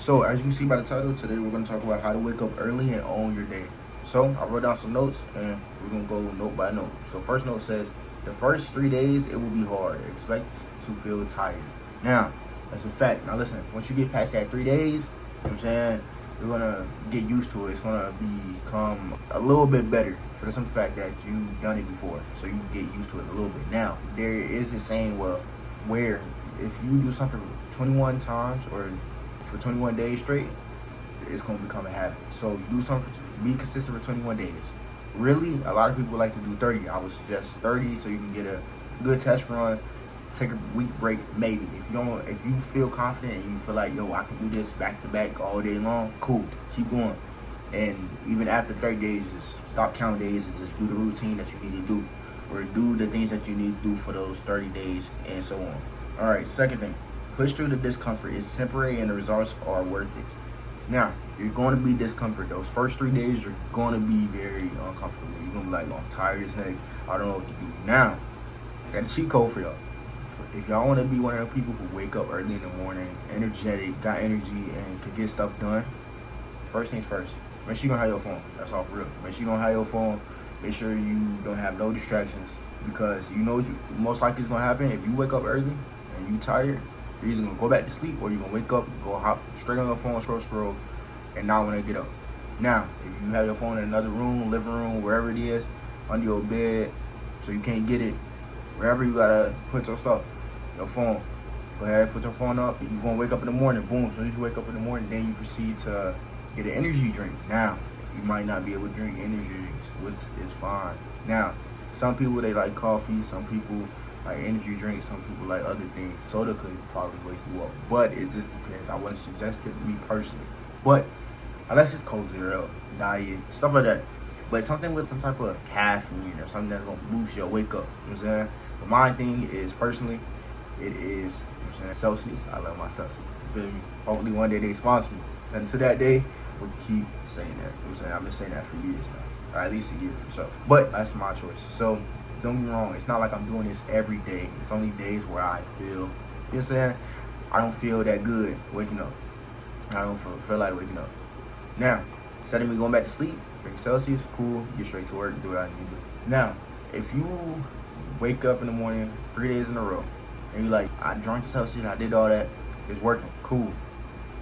So as you can see by the title, today we're going to talk about how to wake up early and own your day. So I wrote down some notes and we're going to go note by note. So first note says, the first 3 days it will be hard. Expect to feel tired. Now, that's a fact. Now listen, once you get past that 3 days, you know what I'm saying, you're going to get used to it. It's going to become a little bit better for the simple fact that you've done it before. So you get used to it a little bit. Now, there is a saying, well, where if you do something 21 times or for 21 days straight, it's going to become a habit. So do something, be consistent for 21 days. Really, a lot of people like to do 30. I would suggest 30 so you can get a good test run, take a week break maybe. If you feel confident and you feel like, yo, I can do this back to back all day long, cool, keep going. And even after 30 days, just stop counting days and just do the routine that you need to do, or do the things that you need to do for those 30 days and so on. All right, second thing, push through the discomfort. It's temporary and the results are worth it. Now, you're going to be discomfort. Those first 3 days, you're going to be very uncomfortable. You're going to be like, oh, I'm tired as heck. I don't know what to do. Now, I got a cheat code for y'all. If y'all want to be one of the people who wake up early in the morning, energetic, got energy, and can get stuff done, first things first, make sure you don't have your phone. That's all for real. Make sure you don't have your phone. Make sure you don't have no distractions, because you know what most likely is going to happen. If you wake up early and you tired, you're either going to go back to sleep or you're going to wake up, go hop straight on your phone, scroll, and not want to get up. Now, if you have your phone in another room, living room, wherever it is, under your bed, so you can't get it, wherever you got to put your stuff, your phone, go ahead, put your phone up. You're going to wake up in the morning, boom. As soon as you wake up in the morning, then you proceed to get an energy drink. Now, you might not be able to drink energy drinks, which is fine. Now, some people, they like coffee, some people like energy drinks, some people like other things. Soda could probably wake you up, but it just depends. I wouldn't suggest it, me personally. But unless it's Coke Zero, diet, stuff like that. But something with some type of caffeine or something that's gonna boost your wake up. You know what I'm saying? But my thing is, personally, it is, you know what I'm saying, Celsius. I love my Celsius. You feel me? Hopefully one day they sponsor me. And until that day, we'll keep saying that. You know what I'm saying? I've been saying that for years now. Or at least a year for sure. But that's my choice. So don't get me wrong, it's not like I'm doing this every day. It's only days where I feel, you know what I'm saying, I don't feel that good waking up. I don't feel like waking up. Now, instead of me going back to sleep, drink Celsius, cool, get straight to work, do what I need to do. Now, if you wake up in the morning 3 days in a row, and you're like, I drank Celsius, I did all that, it's working, cool.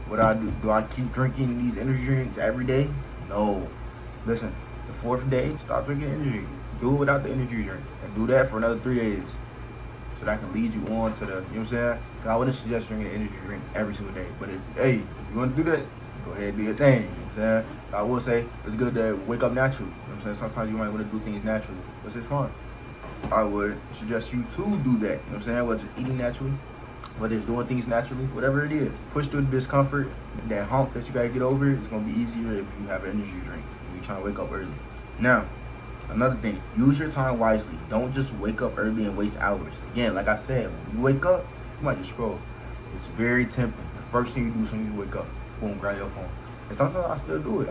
What do I do? Do I keep drinking these energy drinks every day? No. Listen, the fourth day, stop drinking energy. Do it without the energy drink. And do that for another 3 days. So that can lead you on to the, you know what I'm saying? Cause I wouldn't suggest drinking an energy drink every single day. But if you want to do that, go ahead and do your thing. You know what I'm saying? I will say, it's good to wake up naturally. You know what I'm saying? Sometimes you might want to do things naturally, which is fun. I would suggest you to do that. You know what I'm saying? Whether it's eating naturally, whether it's doing things naturally, whatever it is. Push through the discomfort. That hump that you got to get over, it's going to be easier if you have an energy drink and you're trying to wake up early. Now, another thing, use your time wisely. Don't just wake up early and waste hours. Again, like I said, when you wake up, you might just scroll. It's very tempting. The first thing you do as soon as you wake up, boom, grab your phone. And sometimes I still do it.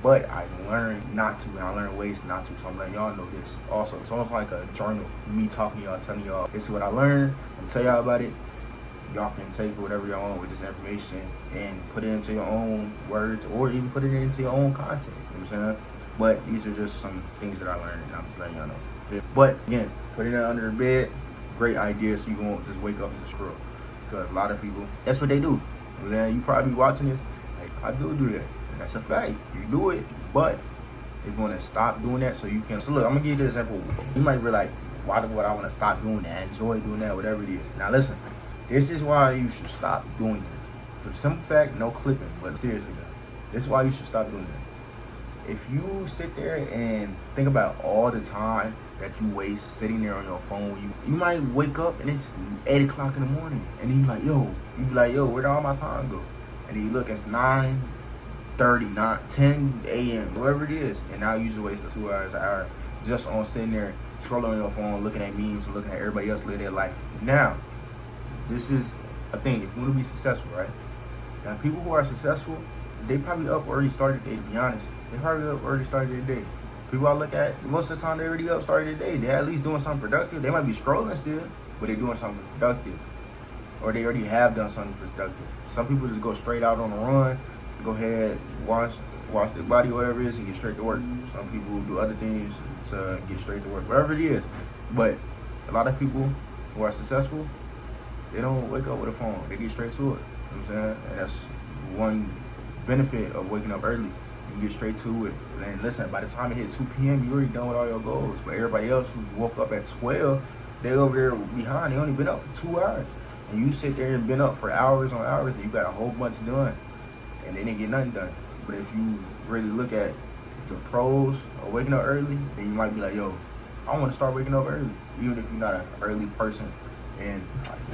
But I learned not to, and I learned ways not to. So I'm letting y'all know this also. It's almost like a journal. Me talking to y'all, telling y'all, this is what I learned. I'm gonna tell y'all about it. Y'all can take whatever y'all want with this information and put it into your own words, or even put it into your own content. You know what I'm saying? But these are just some things that I learned, and I'm just letting y'all know. But again, put it under the bed, great idea, so you won't just wake up and just scroll. Because a lot of people, that's what they do. And then you probably be watching this, like, I do that. And that's a fact. You do it, but you're going to stop doing that so you can. So look, I'm going to give you this example. You might be like, why would I want to stop doing that? I enjoy doing that, whatever it is. Now listen, this is why you should stop doing it. For the simple fact, no clipping, but seriously though, this is why you should stop doing that. If you sit there and think about all the time that you waste sitting there on your phone, you might wake up and it's 8 o'clock in the morning, and then you be like, yo, where'd all my time go? And then you look, it's 9:30, not 10 a.m., whatever it is, and now you just wasted 2 hours, an hour, just on sitting there scrolling on your phone, looking at memes, or looking at everybody else live their life. Now, this is a thing. If you want to be successful, right? Now, people who are successful, they probably up already started their day, to be honest. They probably up already started their day. People I look at, most of the time they already up started their day. They're at least doing something productive. They might be scrolling still, but they're doing something productive. or they already have done something productive. Some people just go straight out on a run, go ahead, wash their body, whatever it is, and get straight to work. Some people do other things to get straight to work, whatever it is. But a lot of people who are successful, they don't wake up with a phone. They get straight to it. You know what I'm saying? And that's one benefit of waking up early. You get straight to it. And listen, by the time it hit 2 p.m., you already done with all your goals. But everybody else who woke up at 12, they over there behind. They only been up for 2 hours. And you sit there and been up for hours on hours, and you got a whole bunch done. And they didn't get nothing done. But if you really look at the pros of waking up early, then you might be like, yo, I want to start waking up early, even if you're not an early person. And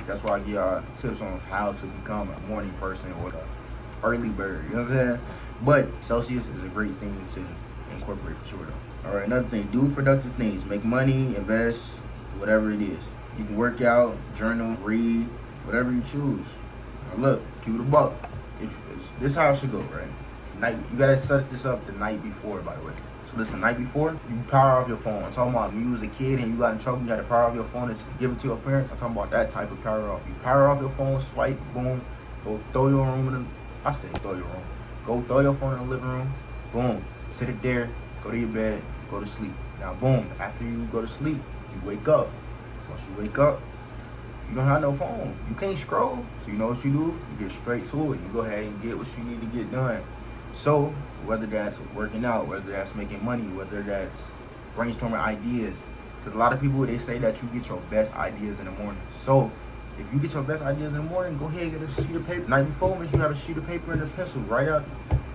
that's why I give y'all tips on how to become a morning person or an early bird. You know what I'm saying? But Celsius is a great thing to incorporate for sure though. All right, another thing, do productive things. Make money, invest, whatever it is. You can work out, journal, read, whatever you choose. Now look, keep it a buck. If this is how it should go, right? You gotta set this up the night before, by the way. So listen, night before, you power off your phone. I'm talking about when you was a kid and you got in trouble, you had to power off your phone and give it to your parents. I'm talking about that type of power off. You power off your phone, swipe, boom, go throw your room in the, I say throw your room. Go throw your phone in the living room, boom, sit it there, go to your bed, go to sleep. Now boom, after you go to sleep, you wake up. Once you wake up, you don't have no phone. You can't scroll. So you know what you do? You get straight to it. You go ahead and get what you need to get done. So whether that's working out, whether that's making money, whether that's brainstorming ideas, because a lot of people, they say that you get your best ideas in the morning. So if you get your best ideas in the morning, go ahead and get a sheet of paper. The night before, make sure you have a sheet of paper and a pencil. Write out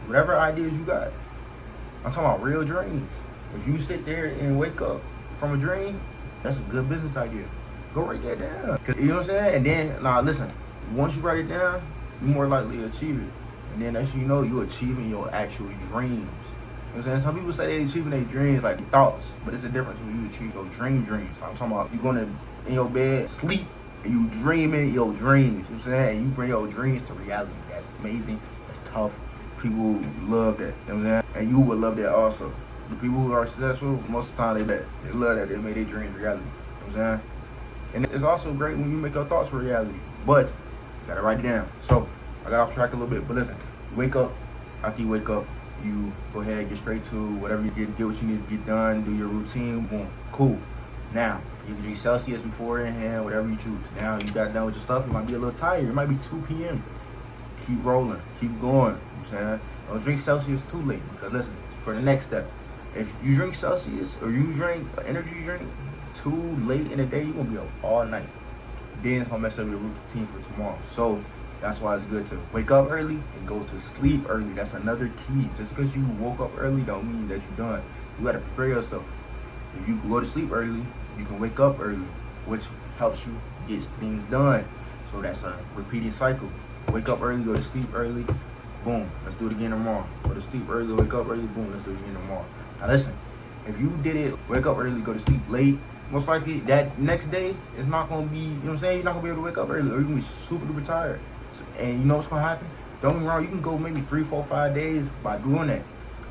whatever ideas you got. I'm talking about real dreams. If you sit there and wake up from a dream, that's a good business idea. Go write that down. You know what I'm saying? And then, now listen, once you write it down, you're more likely to achieve it. And then as you know, you're achieving your actual dreams. You know what I'm saying? Some people say they're achieving their dreams like thoughts, but it's a difference when you achieve your dreams. I'm talking about you going to in your bed, sleep, and you dreaming your dreams. You know what I'm saying? And you bring your dreams to reality. That's amazing. That's tough. People love that. You know what I'm saying? And you would love that also. The people who are successful, most of the time they love that. They made their dreams reality. You know what I'm saying? And it's also great when you make your thoughts reality. But you gotta write it down. So I got off track a little bit, but listen, you wake up. After you wake up, you go ahead and get straight to whatever you get what you need to get done, do your routine, boom, cool. Now, you can drink Celsius beforehand, whatever you choose. Now you got done with your stuff, you might be a little tired. It might be 2 p.m. Keep rolling, keep going. You know what I'm saying? Don't drink Celsius too late, because listen, for the next step, if you drink Celsius or you drink an energy drink too late in the day, you're gonna be up all night. Then it's gonna mess up your routine for tomorrow. So that's why it's good to wake up early and go to sleep early. That's another key. Just because you woke up early don't mean that you're done. You gotta prepare yourself. If you go to sleep early, you can wake up early, which helps you get things done. So that's a repeating cycle. Wake up early, go to sleep early, boom, let's do it again tomorrow. Go to sleep early, wake up early, boom, let's do it again tomorrow. Now listen, if you did it, wake up early, go to sleep late, most likely that next day is not going to be, you know what I'm saying, you're not going to be able to wake up early, or you're going to be super duper tired. And you know what's going to happen? Don't get me wrong, you can go maybe 3, 4, 5 days by doing that.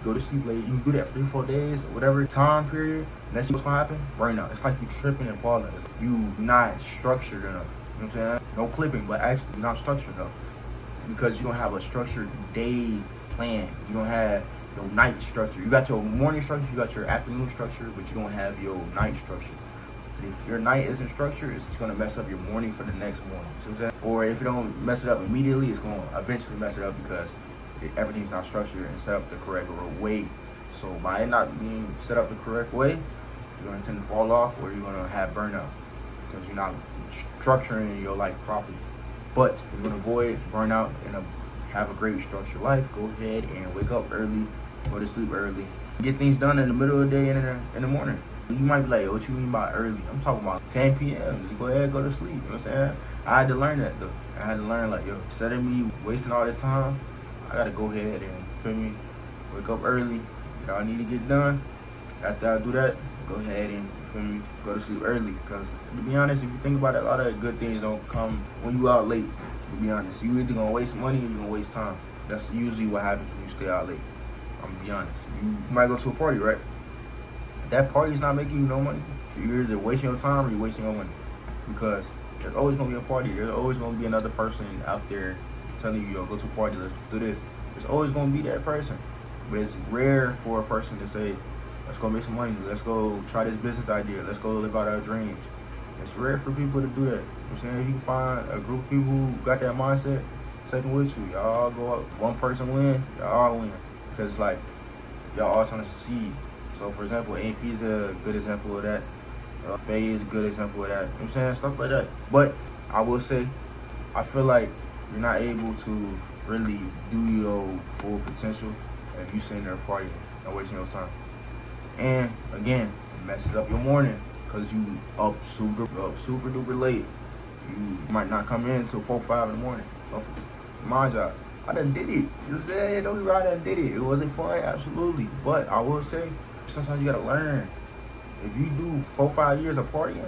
Go to sleep late, you can do that for 3, 4 days, or whatever time period. That's what's going to happen? Burnout. It's like you tripping and falling. It's like you not structured enough. You know what I'm saying? No clipping, but actually not structured enough. Because you don't have a structured day plan. You don't have your night structure. You got your morning structure, you got your afternoon structure, but you don't have your night structure. And if your night isn't structured, it's just going to mess up your morning for the next morning. You know what I'm saying? Or if you don't mess it up immediately, it's going to eventually mess it up because everything's not structured and set up the correct way. So by it not being set up the correct way, you're going to tend to fall off, or you're going to have burnout because you're not structuring your life properly. But if you're going to avoid burnout and have a great structured life, go ahead and wake up early, go to sleep early. Get things done in the middle of the day and in the morning. You might be like, what you mean by early? I'm talking about 10 p.m. Just go ahead and go to sleep. You know what I'm saying? I had to learn that though. I had to learn like, yo, instead of me wasting all this time, I got to go ahead and, feel me, wake up early, get all I need to get done. After I do that, go ahead and, feel me, go to sleep early. Because to be honest, if you think about it, a lot of good things don't come when you out late. To be honest, you either gonna waste money or you gonna waste time. That's usually what happens when you stay out late. I'm gonna be honest. You might go to a party, right? If that party's not making you no money, you're either wasting your time or you're wasting your money. Because There's always gonna be a party. There's always gonna be another person out there telling you, yo, go to a party, let's do this. There's always gonna be that person. But it's rare for a person to say, let's go make some money, let's go try this business idea, let's go live out our dreams. It's rare for people to do that. You know what I'm saying? If you can find a group of people who got that mindset, taking with you, y'all all go up. One person win, y'all all win. Because it's like, y'all all trying to succeed. So for example, AP is a good example of that. Faye is a good example of that. You know what I'm saying? Stuff like that. But I will say, I feel like you're not able to really do your full potential if you sitting there partying and wasting your time. And again, it messes up your morning because you up super duper late. You might not come in until 4, 5 in the morning. My job. I done did it. You know what I'm saying? Don't be right, I done did it. It wasn't fun, absolutely. But I will say, sometimes you gotta learn. If you do 4, 5 years of partying,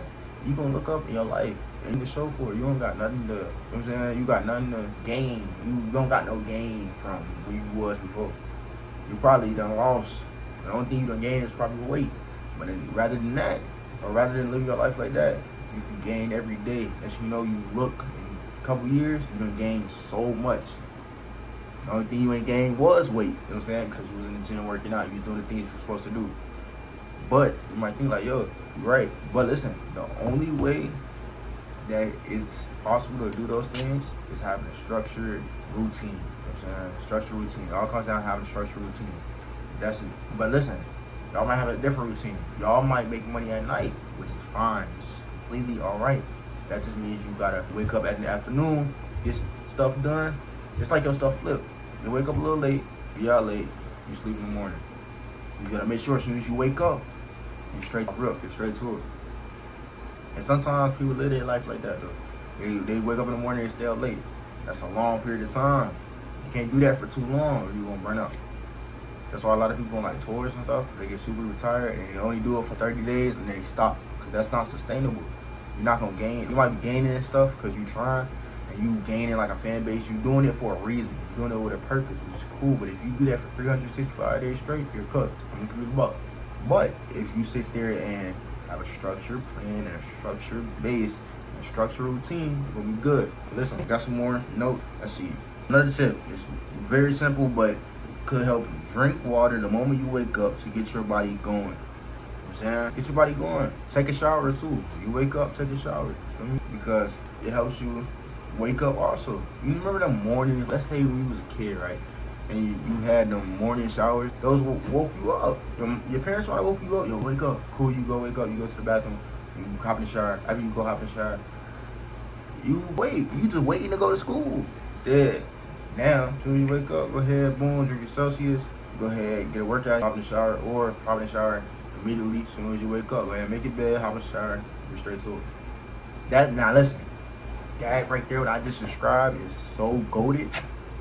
you gonna look up in your life and you can show for it. You don't got nothing to, you know what I'm saying? You got nothing to gain. You don't got no gain from where you was before. You probably done lost. The only thing you done gain is probably weight. But then, rather than that, or rather than living your life like that, you can gain every day. As you know, you look in a couple years, you done gain so much. The only thing you ain't gained was weight. You know what I'm saying? Because you was in the gym working out. You was doing the things you were supposed to do. But you might think like, yo, you're right. But listen, the only way that it's possible to do those things is having a structured routine. You know what I'm saying? Structured routine. It all comes down to having a structured routine. That's it. But listen, y'all might have a different routine. Y'all might make money at night, which is fine. It's completely all right. That just means you gotta wake up in the afternoon, get stuff done. It's like your stuff flip. You wake up a little late, you out late, you sleep in the morning. You gotta make sure as soon as you wake up, you straight up, you're straight to it. And sometimes people live their life like that though. They wake up in the morning and stay up late. That's a long period of time. You can't do that for too long or you're gonna burn out. That's why a lot of people on like tours and stuff, they get super retired and they only do it for 30 days and then they stop. Because that's not sustainable. You're not gonna gain. You might be gaining and stuff because you trying and you gaining like a fan base. You're doing it for a reason. You're doing it with a purpose, which is cool. But if you do that for 365 days straight, you're cooked. I'm gonna give you the buck. But if you sit there and have a structured plan and a structured base and a structured routine, you're gonna be good. Listen, I got some more notes. Let's see. Another tip. It's very simple, but could help you. Drink water the moment you wake up to get your body going. You know what I'm saying? Get your body going. Take a shower too. You wake up, take a shower. Because it helps you wake up also. You remember the mornings, let's say when you was a kid, right? And you had the morning showers, those woke you up. Your parents might woke you up, yo, wake up. Cool, you go wake up, you go to the bathroom, you hop in the shower. After you go hop in the shower, you wait. You just waiting to go to school. Dead. Now, as soon as you wake up, go ahead, boom, drink your Celsius, go ahead, get a workout, hop in the shower, or hop in the shower immediately as soon as you wake up. Go ahead, make your bed, hop in the shower, get straight to it. Now listen, that right there, what I just described is so goated.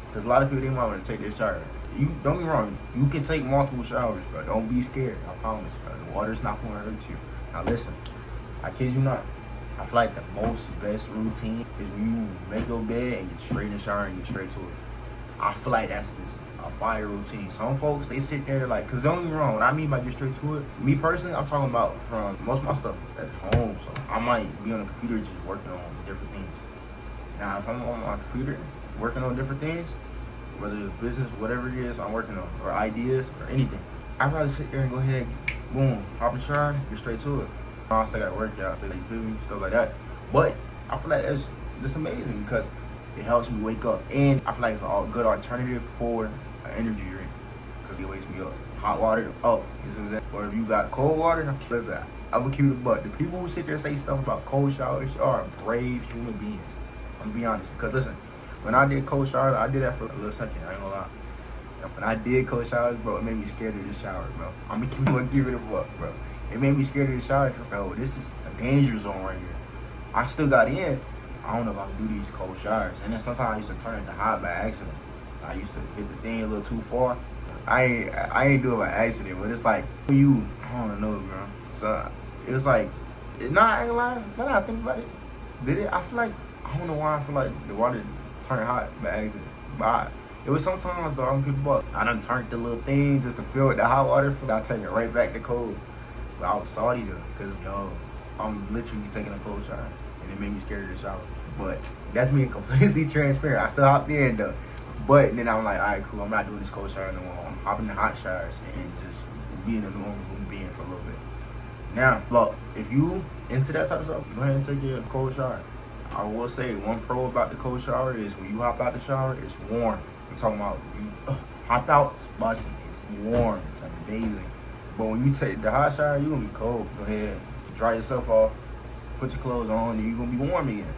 Because a lot of people, they might want to take their shower. You don't get me wrong, you can take multiple showers, but don't be scared. I promise, bro. The water's not going to hurt you. Now listen, I kid you not. I feel like the best routine is when you make your bed and get straight in the shower and get straight to it. I feel like that's just a fire routine. Some folks, they sit there like, because don't get me wrong, what I mean by get straight to it, me personally, I'm talking about from most of my stuff at home. So I might be on the computer just working on different things. Now, if I'm on my computer working on different things, whether it's business, whatever it is I'm working on, or ideas, or anything, I'd rather sit there and go ahead, boom, hop in the shower, get straight to it. I still got to work out, you feel me, stuff like that. But I feel like that's amazing because it helps me wake up. And I feel like it's a good alternative for an energy drink because it wakes me up. Hot water, you know what I'm saying? Or if you got cold water, listen, I'm going to keep it a buck. The people who sit there and say stuff about cold showers are brave human beings. I'm going to be honest. Because listen, when I did cold showers, I did that for a little second, I ain't going to lie. When I did cold showers, bro, it made me scared of the shower, bro. I'm going to give it a buck, bro. It made me scared of the shower because, oh, this is a danger zone right here. I still got in. I don't know if I can do these cold showers. And then sometimes I used to turn it to hot by accident. I used to hit the thing a little too far. I ain't do it by accident, but it's like, I don't know, bro. So, it was like, I ain't gonna lie, now that I think about it, did it? I feel like, I don't know why I feel like the water turned hot by accident. But it was sometimes, though, I'm people up. I done turned the little thing just to fill with the hot water. I take it right back to cold. But I was salty though, because, yo, I'm literally taking a cold shower. and it made me scared of the shower. But that's being completely transparent. I still hopped in though. But then I'm like, all right, cool. I'm not doing this cold shower no more. I'm hopping in hot showers and just being a normal human being for a little bit. Now, look, if you into that type of stuff, go ahead and take your cold shower. I will say one pro about the cold shower is when you hop out the shower, it's warm. I'm talking about you hop out, it's busting. It's warm. It's amazing. But when you take the hot shower, you're gonna be cold. Go ahead, dry yourself off, put your clothes on, and you're gonna be warm again.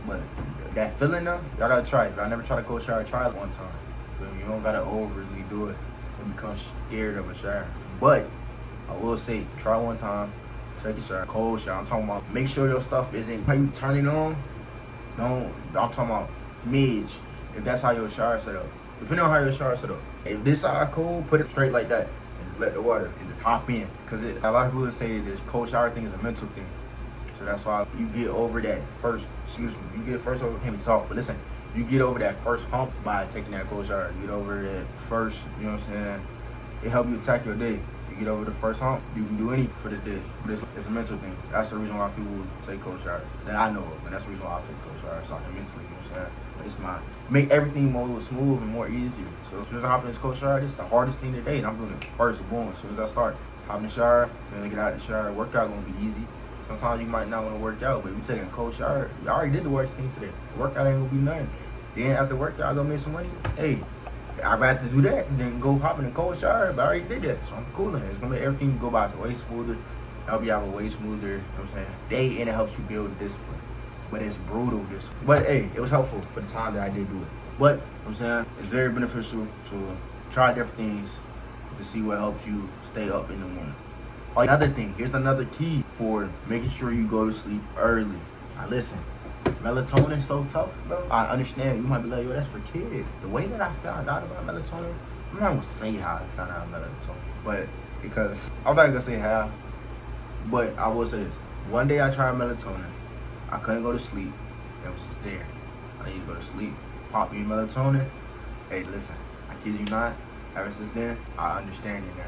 But that feeling though, y'all gotta try it. If I never tried a cold shower, try it one time. So you don't gotta overly do it and become scared of a shower. But I will say, try one time, take a shower, cold shower. I'm talking about make sure your stuff isn't how you turn it on. I'm talking about midge. If that's how your shower set up. Depending on how your shower set up. If this side cold, put it straight like that. And just let the water and just hop in. Because a lot of people say this cold shower thing is a mental thing. So that's why you get over that first, you get first over, can't be soft, but listen, you get over that first hump by taking that cold shower. You get over that first, you know what I'm saying? It helps you attack your day. You get over the first hump, you can do anything for the day. But it's a mental thing. That's the reason why people take cold shower that I know of, and that's the reason why I take cold shower. It's like mentally, you know what I'm saying? It's make everything more smooth and more easier. So as soon as I hop in this cold shower, this is the hardest thing today, and I'm doing it first, boom. As soon as I start hopping in the shower, then I get out of the shower, workout gonna be easy. Sometimes you might not want to work out, but if you're taking a cold shower, you already did the worst thing today. The workout ain't gonna be nothing. Then after workout, I go make some money. Hey, I'd rather do that than go hop in a cold shower, but I already did that, so I'm cooling. It's gonna make everything go by way smoother. Help you have a way smoother, you know what I'm saying, day, and it helps you build discipline. But it's brutal discipline. But hey, it was helpful for the time that I did do it. But, you know what I'm saying, it's very beneficial to try different things to see what helps you stay up in the morning. Another thing, here's another key for making sure you go to sleep early. Now listen, melatonin is so tough, bro. I understand. You might be like, yo, that's for kids. The way that I found out about melatonin, I'm not gonna say how I found out about melatonin, but because I'm not gonna say how, but I will say this. One day I tried melatonin. I couldn't go to sleep. It was just there. I need to go to sleep. Pop me melatonin. Hey, listen, I kid you not. Ever since then, I understand it now.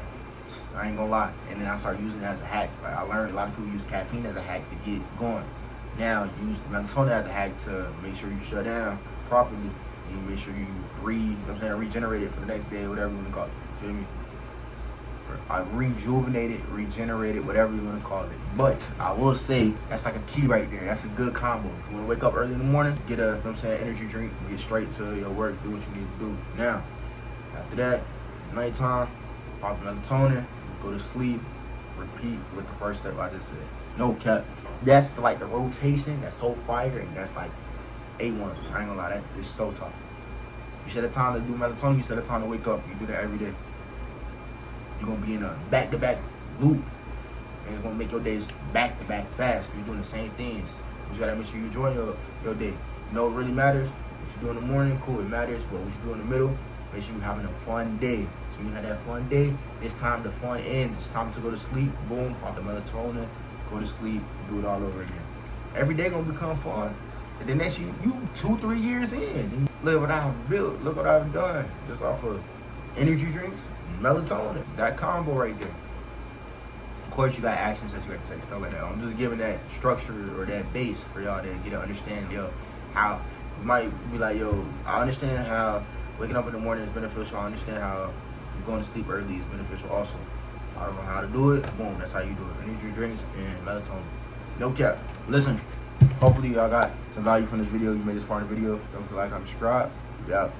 I ain't gonna lie. And then I started using it as a hack. Like I learned a lot of people use caffeine as a hack to get going. Now use melatonin as a hack to make sure you shut down properly and you make sure you breathe, you know what I'm saying, regenerate it for the next day, whatever you want to call it. Feel me? Rejuvenated, regenerated, whatever you want to call it. But I will say that's like a key right there. That's a good combo. If you want to wake up early in the morning, get a, you know what I'm saying, energy drink, get straight to your work, do what you need to do. Now, after that, nighttime, pop melatonin, go to sleep, repeat with the first step I just said. No cap. That's like the rotation. That's so fire, and that's like A1. I ain't gonna lie, that is so tough. You set a time to do melatonin. You set a time to wake up. You do that every day. You're gonna be in a back-to-back loop, and it's gonna make your days back-to-back fast. You're doing the same things. You just gotta make sure you enjoy your day. You know what really matters? What you do in the morning, cool, it matters. But what you do in the middle, make sure you're having a fun day. So when you have that fun day, it's time the fun ends. It's time to go to sleep. Boom, pop the melatonin, go to sleep, do it all over again. Every day gonna become fun. And then next you 2-3 years in, look what I've built, look what I've done. Just off of energy drinks, melatonin, that combo right there. Of course you got actions that you gotta take, stuff like that. I'm just giving that structure or that base for y'all to get an understanding, yo, how you might be like, yo, I understand how waking up in the morning is beneficial. I understand how going to sleep early is beneficial also. I don't know how to do it. Boom, that's how you do it. Energy drinks and melatonin. No cap. Listen, hopefully y'all got some value from this video. You made this far in the video. Don't forget to like, comment, subscribe. Yeah.